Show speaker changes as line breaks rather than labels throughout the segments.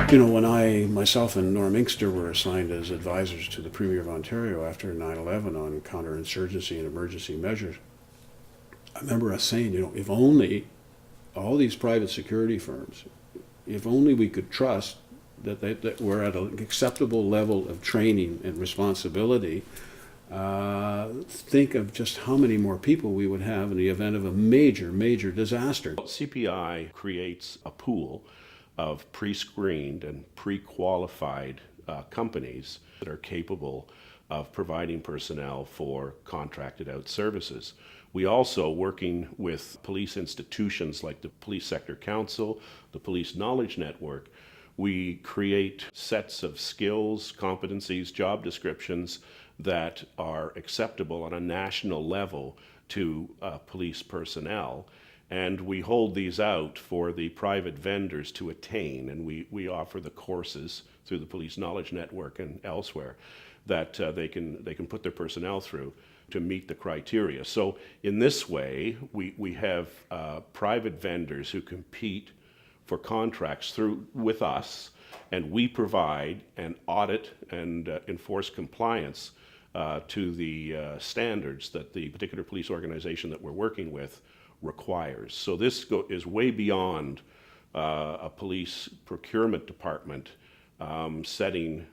When myself and Norm Inkster were assigned as advisors to the Premier of Ontario after 9/11 on counterinsurgency and emergency measures, I remember us saying, if only all these private security firms, if only we could trust that we're at an acceptable level of training and responsibility, think of just how many more people we would have in the event of a major, major disaster.
CPI creates a pool of pre-screened and pre-qualified companies that are capable of providing personnel for contracted out services. We also, working with police institutions like the Police Sector Council, the Police Knowledge Network, we create sets of skills, competencies, job descriptions that are acceptable on a national level to police personnel. And we hold these out for the private vendors to attain, and we offer the courses through the Police Knowledge Network and elsewhere that they can put their personnel through to meet the criteria. So in this way, we have private vendors who compete for contracts with us, and we provide and audit and enforce compliance to the standards that the particular police organization that we're working with requires. So this is way beyond a police procurement department setting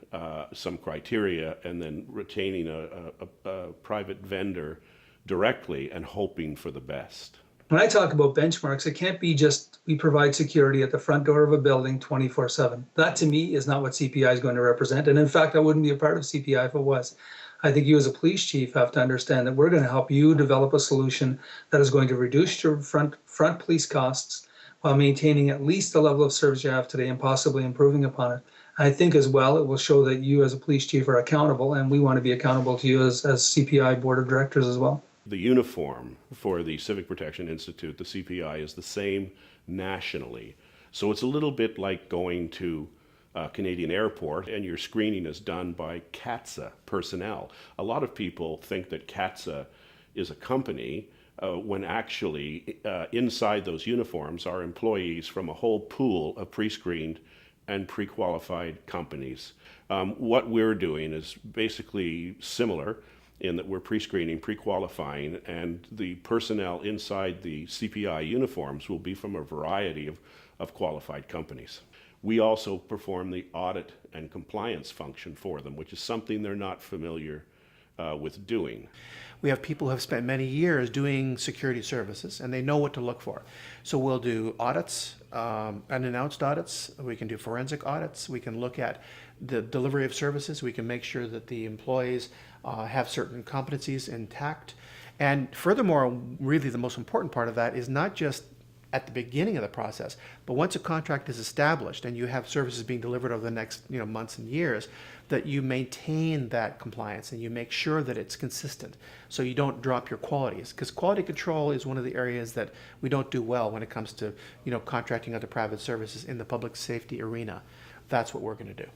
some criteria and then retaining a private vendor directly and hoping for the best.
When I talk about benchmarks, it can't be just we provide security at the front door of a building 24/7. That to me is not what CPI is going to represent. And in fact, I wouldn't be a part of CPI if it was. I think you as a police chief have to understand that we're going to help you develop a solution that is going to reduce your front police costs while maintaining at least the level of service you have today and possibly improving upon it. I think as well, it will show that you as a police chief are accountable, and we want to be accountable to you as CPI board of directors as well.
The uniform for the Civic Protection Institute, the CPI, is the same nationally. So it's a little bit like going to Canadian airport and your screening is done by CATSA personnel. A lot of people think that CATSA is a company when actually inside those uniforms are employees from a whole pool of pre-screened and pre-qualified companies. What we're doing is basically similar in that we're pre-screening, pre-qualifying, and the personnel inside the CPI uniforms will be from a variety of qualified companies. We also perform the audit and compliance function for them, which is something they're not familiar with doing.
We have people who have spent many years doing security services, and they know what to look for. So we'll do audits, unannounced audits. We can do forensic audits. We can look at the delivery of services. We can make sure that the employees have certain competencies intact. And furthermore, really the most important part of that is not just at the beginning of the process, but once a contract is established and you have services being delivered over the next months and years, that you maintain that compliance and you make sure that it's consistent so you don't drop your qualities, because quality control is one of the areas that we don't do well when it comes to contracting other private services in the public safety arena. That's what we're going to do.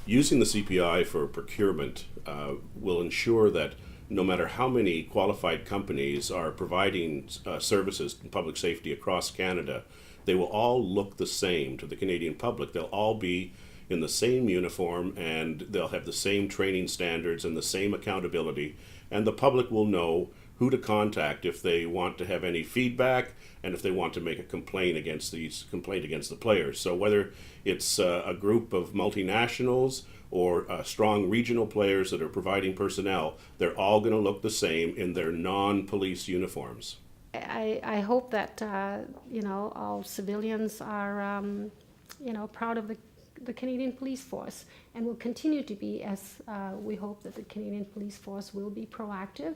Using the CPI for procurement will ensure that no matter how many qualified companies are providing services in public safety across Canada, they will all look the same to the Canadian public. They'll all be in the same uniform and they'll have the same training standards and the same accountability, and the public will know who to contact if they want to have any feedback and if they want to make a complaint against the players. So whether it's a group of multinationals or strong regional players that are providing personnel, they're all going to look the same in their non-police uniforms.
I hope that all civilians are proud of the Canadian Police Force and will continue to be, as we hope that the Canadian Police Force will be proactive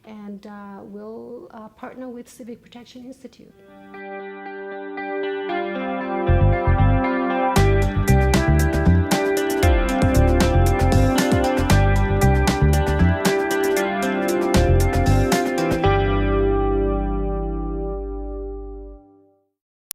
and will partner with Civic Protection Institute.